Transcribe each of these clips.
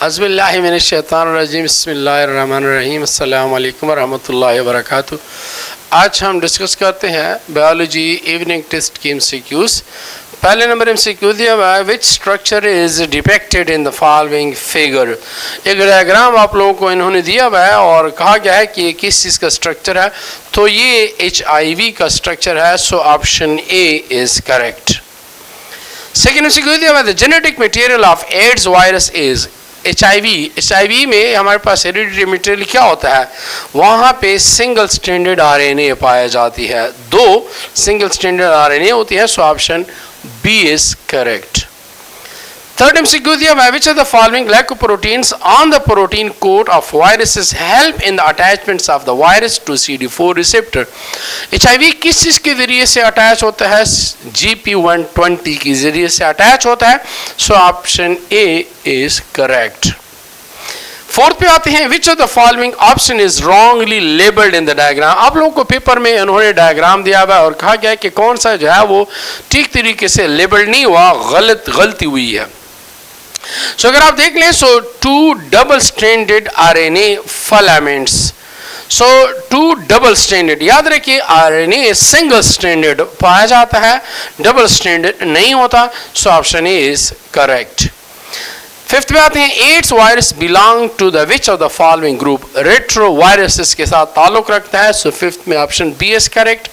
अज़बिल्लाहिमिनश्शैतानिर्रजीम बिस्मिल्लाहिर्रहमानिर्रहीम अस्सलामु अलैकुम वरहमतुल्लाहि वबरकातुहू। आज हम डिस्कस करते हैं बायोलॉजी इवनिंग टेस्ट की एमसीक्यूज़। पहले नंबर एमसीक्यू दिया हुआ है, which structure is depicted in the following figure. एक डायग्राम आप लोगों को इन्होंने दिया हुआ है और कहा गया है कि ये किस चीज़ का स्ट्रक्चर है, तो ये HIV का स्ट्रक्चर है। So option A is correct. Second MCQ दिया हुआ है, the genetic material of AIDS virus is. HIV में हमारे पास हेरिडिटरी मटेरियल क्या होता है, वहाँ पे सिंगल स्ट्रैंडेड RNA पाया जाती है, 2 सिंगल स्ट्रैंडेड RNA होती है। So option B is correct. Third MCQ दिया हुआ है, which of the following glycoproteins on the protein coat of viruses help in the attachments of the virus to CD4 receptor. HIV किस चीज़ के जरिए से attach होता है, GP120 के जरिए से अटैच होता है। So option A is correct. Fourth पे आते हैं, विच of the following option is wrongly labelled in the diagram. आप लोगों को पेपर में उन्होंने डायग्राम दिया हुआ है और कहा गया है कि कौन सा जो है वो ठीक तरीके से लेबल्ड नहीं हुआ, गलती हुई है। सो अगर आप देख लें, सो 2 डबल स्ट्रैंडेड RNA फिलामेंट्स। सो 2 डबल स्ट्रैंडेड, याद रखिए RNA सिंगल स्ट्रैंडेड पाया जाता है, डबल स्ट्रैंडेड नहीं होता। So option A is correct. Fifth में आते हैं, AIDS virus belong to the which of the following group. Retroviruses के साथ ताल्लुक रखता है। सो फिफ्थ में option B is correct.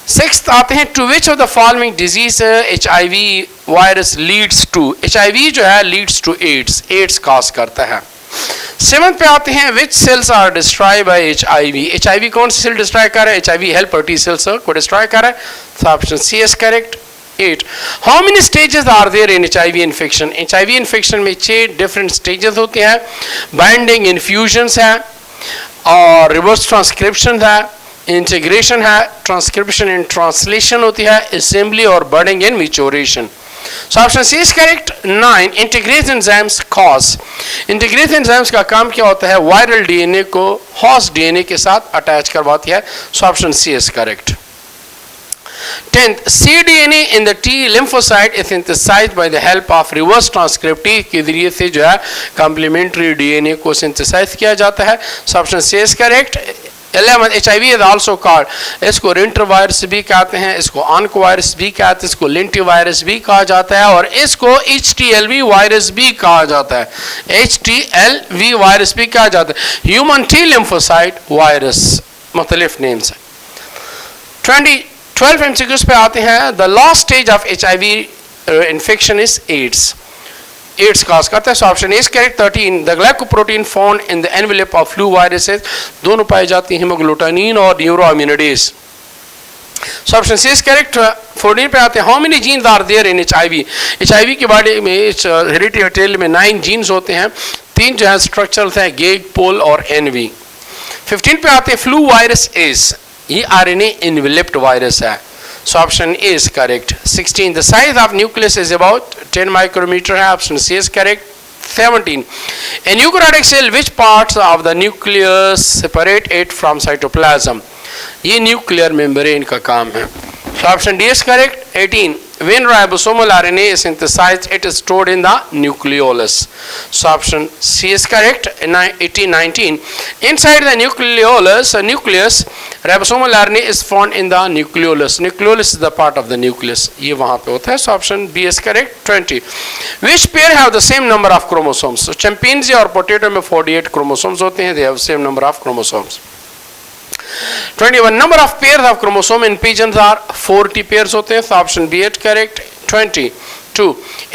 Sixth आते हैं, to which of the following disease HIV virus leads to. HIV जो है लीड्स टू एड्स कॉज करता है। सेवंथ पे आते हैं, which cells are destroy by HIV कौन सी सेल डिस्ट्रॉय कर रहा है, HIV हेल्पर T सेल्स को डिस्ट्रॉय कर रहा है। तो option C is correct. 8. How many stages are there in HIV infection? HIV infection में 6 different stages होते हैं। बाइंडिंग इन्फ्यूजन्स है और रिवर्स ट्रांसक्रिप्शन है, इंटीग्रेशन है, ट्रांसक्रिप्शन एंड ट्रांसलेशन होती है, असेंबली और budding and maturation. So option C is correct. 9. Integrase enzymes cause. Integrase enzymes का काम क्या होता है, वायरल DNA को हॉस्ट DNA के साथ अटैच करवाती है। So option C is correct. 10th, cDNA in the T lymphocyte is synthesized by the help of reverse transcriptase के जरिए से जो है complementary DNA को synthesize किया जाता है। So option C is correct। 11th, HIV is also called, इसको रेंट्रोवायरस भी कहते हैं, इसको ऑनकोवायरस भी कहते हैं, इसको लेंटिवायरस भी कहा जाता है और इसको HTLV वायरस भी कहा जाता है। HTLV वायरस भी कहा जाता है। ह्यूमन T lymphocyte वायरस, मुख्तलिफ नेम्स हैं। 12 MCQs पे आते हैं, the last stage of HIV infection is AIDS cause करता है। So option is correct. 13, the glycoprotein found in the envelope of flu viruses, दोनों पाई जाती हैं, हीमोग्लूटानिन और neuraminidase. So option C is correct. 14 पे आते हैं, how many genes are there in HIV के बारे में हेरिडिटरी मटेरियल में 9 जीन्स होते हैं, 3 जो है स्ट्रक्चरल हैं, गेग, पोल और NV। 15 पे आते हैं, फ्लू वायरस इज, ये RNA enveloped वायरस है। So option A is correct. 16, the size of nucleus is about 10 micrometre है। Option C is correct. 17, in eukaryotic cell which parts of the nucleus separate it from cytoplasm, ये nuclear membrane का काम है। So option D is correct. 18, when ribosomal RNA is synthesized, it is stored in the nucleolus. So option C is correct. 18, 19, inside the nucleus, ribosomal RNA is found in the nucleolus. Nucleolus is the part of the nucleus. ये वहाँ पे होता है. So option B is correct. 20, which pair have the same number of chromosomes? So chimpanzee और potato में 48 chromosomes होते हैं. They have same number of chromosomes. 21, number of pairs of chromosome in pigeons are 40 pairs होते हैं। So option B is correct। 22,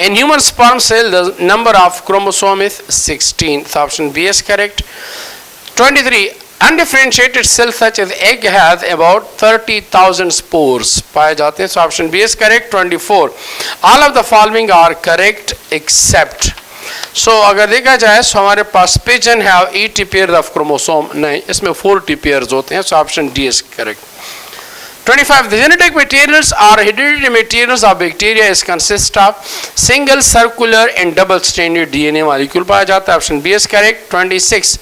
in human sperm cell the number of chromosome is 16। So option B is correct। 23, undifferentiated cell such as egg has about 30,000 spores पाए जाते हैं। So option B is correct। 24, all of the following are correct except। सो अगर देखा जाए तो हमारे पास pigeon है 80 pair of chromosome, नहीं, इसमें 40 पेयर्स होते हैं। सो option D is correct. 25, the genetic materials are hereditary materials of bacteria is consist of single circular and double stranded DNA molecule पाया जाता है। Option B is correct. 26,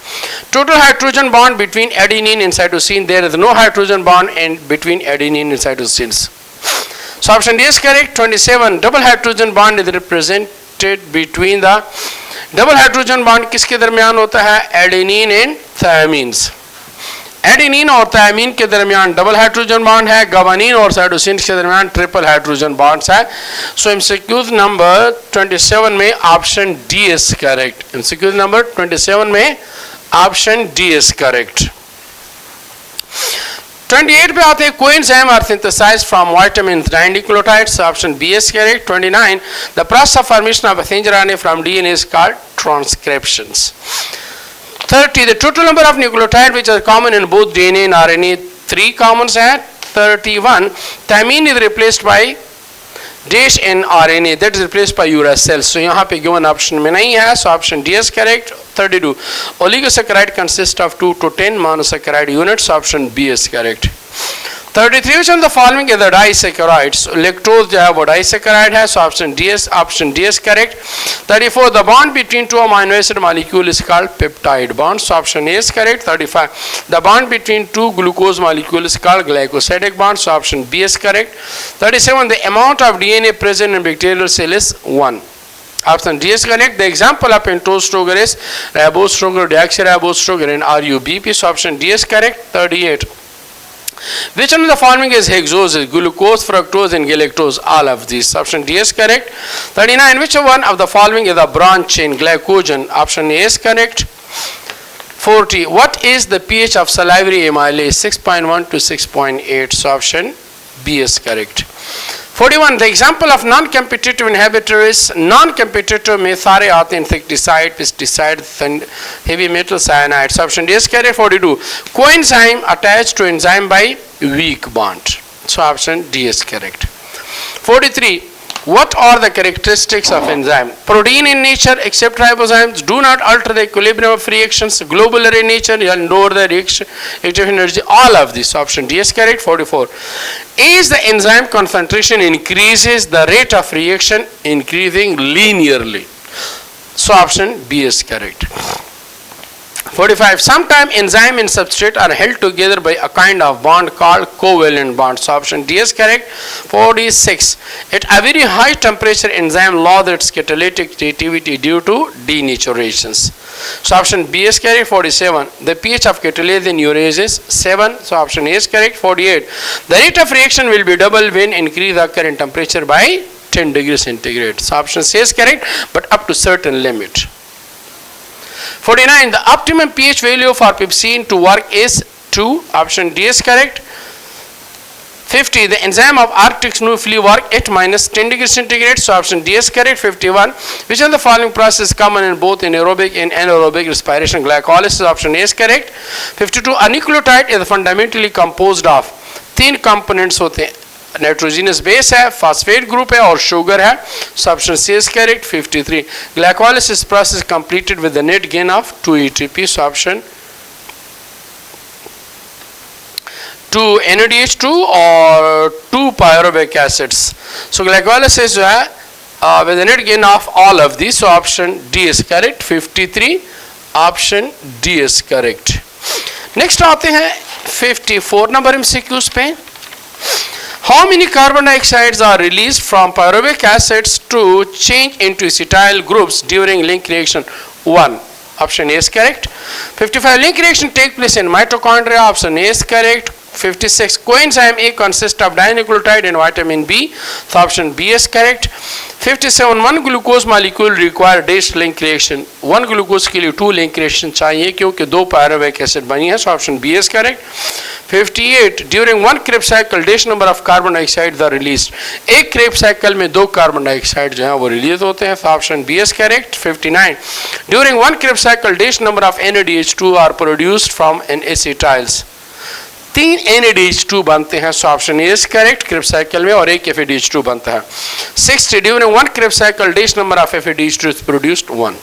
total hydrogen bond between adenine and cytosine, there is no hydrogen bond and between adenine and cytosines। So option D is correct। 27, double hydrogen bond is represented between the double hydrogen bond किसके दरमियान होता है? Adenine and thymines. Adenine और thymine के दरमियान double hydrogen bond है, guanine और cytosine के दरमियान ट्रिपल हाइड्रोजन बॉन्ड्स है। सो एमसीक्यू नंबर 27 में option D is correct. MCQ number 27 में ऑप्शन डी इज करेक्ट। 28 पे आते हैं, coenzyme are synthesised from vitamin 9 nucleotides, option B is correct. 29 the process of formation of messenger RNA from DNA is called transcriptions. 30 the total number of nucleotide which are common in both DNA and RNA, 3 commons हैं। 31 thymine is replaced by dash in RNA, that is replaced by uracil, so यहाँ पे given option में नहीं है, so option D is correct। 32 oligosaccharide consist of 2 to 10 monosaccharide units, option B is correct। 33 which of the following is the disaccharides, lactose जो है वो disaccharide है, so option D is correct। 34 the bond between two amino acid molecule is called peptide bond, so option A is correct। 35 the bond between two glucose molecule is called glycosidic bond, so option B is correct। 37 the amount of DNA present in bacterial cell is 1, option D is correct। The example of pentose sugar is ribose sugar, deoxyribose sugar and RUBP, so option D is correct। 38 which one of the following is hexose? Glucose, fructose and galactose, all of these, option D is correct। 39 which one of the following is the branch chain glycogen, option A is correct। 40 what is the pH of salivary amylase? 6.1 to 6.8, so option B is correct। 41 the example of non-competitive inhibitor is, non-competitive में सारे आते हैं insecticide, pesticide, heavy metal, cyanide, so option D is correct। 42 coenzyme attached to enzyme by weak bond, so option D is correct। 43 what are the characteristics of enzyme? Protein in nature except ribozymes, do not alter the equilibrium of reactions, globular in nature, and lower the reaction active energy, all of this, option D is correct। 44 is the enzyme concentration increases, the rate of reaction increasing linearly, so option B is correct। 45 sometimes enzyme and substrate are held together by a kind of bond called covalent bond, so option D is correct। 46 at a very high temperature enzyme lose its catalytic activity due to denaturations, so option B is correct। 47 the pH of catalase in urease is 7, so option A is correct। 48 the rate of reaction will be double when increase occur in temperature by 10 degrees centigrade, so option C is correct, but up to certain limit। 49 the optimum pH value for pepsine to work is 2, option D is correct। 50 the enzyme of Arctic snow-flea work at minus 10 degrees centigrade, so option D is correct। 51 which of the following process is common in both anaerobic and anaerobic respiration? Glycolysis, option A is correct। 52 a nucleotide is fundamentally composed of 3 components होते हैं, nitrogenous base है, phosphate group है और sugar है, so option C is correct. 53 glycolysis process completed with the net gain of 2 ATP, so option 2 NADH2 और 2 pyruvic acids, सो glycolysis जो है with the net gain of all of this, so option D is correct. 53 option D is correct. Next आते हैं 54 number MCQs पे। How many carbon dioxides are released from pyruvic acids to change into acetyl groups during link reaction? 1, option A is correct। 55 link reaction take place in mitochondria, option A is correct। 56 coenzyme A consists of dinucleotide and vitamin B, so option B is correct। 57 one glucose molecule require dash link reaction, one glucose के लिए 2 link reaction चाहिए क्योंकि 2 pyruvic acid बनी है, so option B is correct। 58 during one Krebs cycle dash number of carbon dioxide are released, एक Krebs cycle में 2 carbon dioxide जो है वो रिलीज होते हैं, so option B is correct। 59 during one Krebs cycle dash number of NADH2 are produced from an acetyls, 3 NADH2 बनते हैं, सो option A is correct Krebs cycle में, और 1 FADH2 बनता है। 60 during one Krebs cycle dash number of FADH2 is produced 1।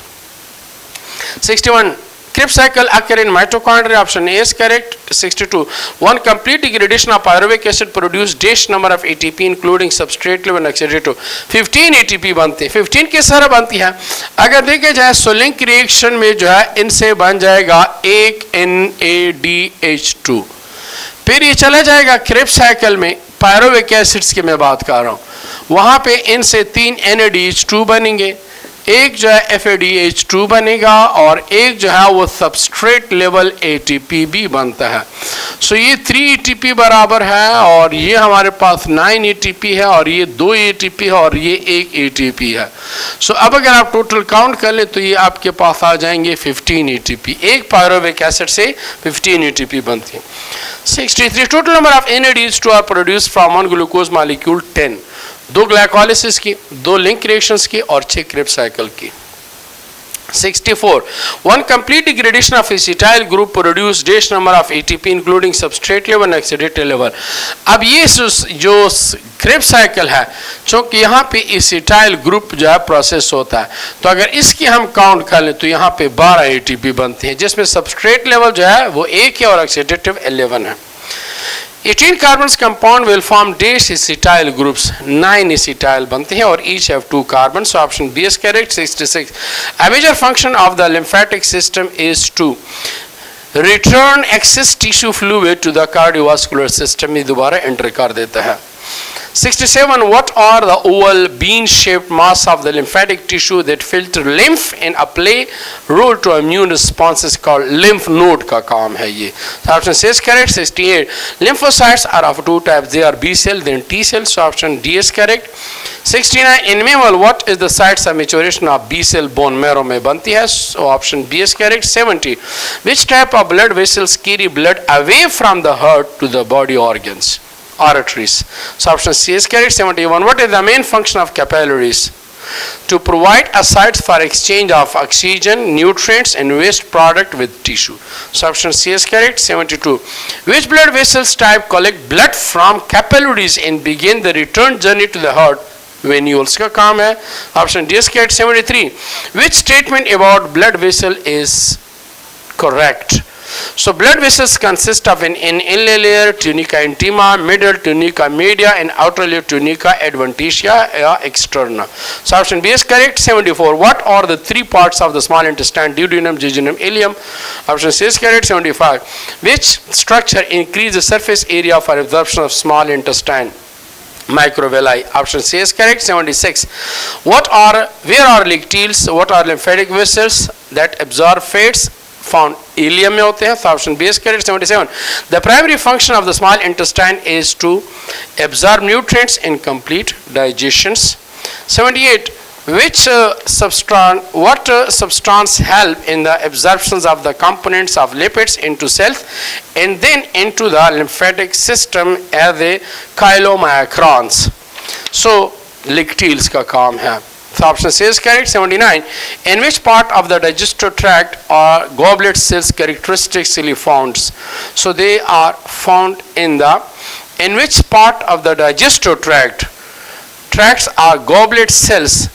61 Krebs cycle occur in mitochondria, option A is correct। 62 one complete degradation of pyruvic acid produce dash number of ATP including substrate level oxidative, 15 ATP बनते हैं। 15 किस तरह बनती है? अगर देखे जाए सोलिंक reaction में जो है इनसे बन जाएगा 1 NADH2, फिर ये चला जाएगा Krebs cycle में, pyruvic acids की मैं बात कर रहा हूँ, वहाँ पे इनसे 3 NADH2 बनेंगे, एक जो है FADH2 बनेगा और एक जो है वो सबस्ट्रेट लेवल ATP भी बनता है। सो ये 3 ATP बराबर है और ये हमारे पास 9 ATP है और ये 2 ATP है और ये 1 ATP है। सो अब अगर आप टोटल काउंट कर ले तो ये आपके पास आ जाएंगे 15 ATP। एक पायरुविक एसिड से 15 ATP बनती है। 63 total number of NADH2 are produced from one glucose molecule 10, 2 glycolysis की, 2 लिंक रिएक्शंस की और 6 क्रेब्स साइकिल की। 64 one complete degradation of acetyl group produce dash number of ATP including substrate level and oxidative level। अब ये जो Krebs cycle है, चूंकि यहाँ पे एसिटाइल ग्रुप जो है प्रोसेस होता है, तो अगर इसकी हम काउंट कर लें तो यहाँ पे 12 ATP बनती हैं, जिसमें सबस्ट्रेट लेवल जो है वो 1 है और ऑक्सीडेटिव 11 है। 18 carbon compound will form dash acetyl groups, 9 acetyl बनते हैं और each have 2 carbon. So option B is correct. 66 a major function of the lymphatic system is to return excess tissue fluid to the cardiovascular system, में दोबारा enter कर देता है। 67 what are the oval bean shaped mass of the lymphatic tissue that filter lymph and play role to immune responses called lymph node का काम है ये। option C is correct। 68 lymphocytes are of 2 types, they are B cell then T cell, so option D is correct। 69 in mammal what is the sites of maturation of B cell bone marrow में बनती है, so option B is correct। 70 which type of blood vessels carry blood away from the heart to the body organs, arteries, so option C is correct। 71 what is the main function of capillaries? To provide a site for exchange of oxygen, nutrients and waste product with tissue, so option C is correct। 72 which blood vessels type collect blood from capillaries and begin the return journey to the heart, venules का काम है, option D is correct। 73 which statement about blood vessel is correct? So blood vessels consist of an inner layer tunica intima, middle tunica media and outer layer tunica adventitia externa, so option B is correct। 74 what are the 3 parts of the small intestine? Duodenum, jejunum, ileum, option C is correct। 75 which structure increase the surface area for absorption of small intestine? Microvilli, option C is correct। 76 where are lectins, what are lymphatic vessels that absorb fats? Found ileum में होते हैं, so option B is correct। 77 the primary function of the small intestine is to absorb nutrients in complete digestions। 78 which substance help in the absorptions of the components of lipids into cells and then into the lymphatic system as a chylomicrons, so lectins का काम है, so option C is correct। 79 in which part of the digestive tract are goblet cells characteristically found? So they are found in which part of the digestive tracts are goblet cells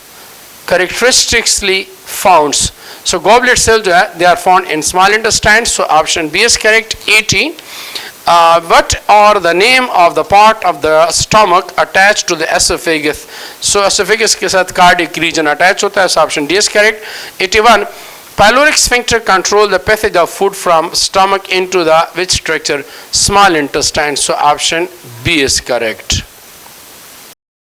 characteristically found? So goblet cells they are found in small intestine, so option B is correct। 80 what are the name of the part of the stomach attached to the esophagus? So esophagus के साथ cardiac region attached होता है, so option D is correct। 81 pyloric sphincter control the passage of food from stomach into the which structure? Small intestine, so option B is correct।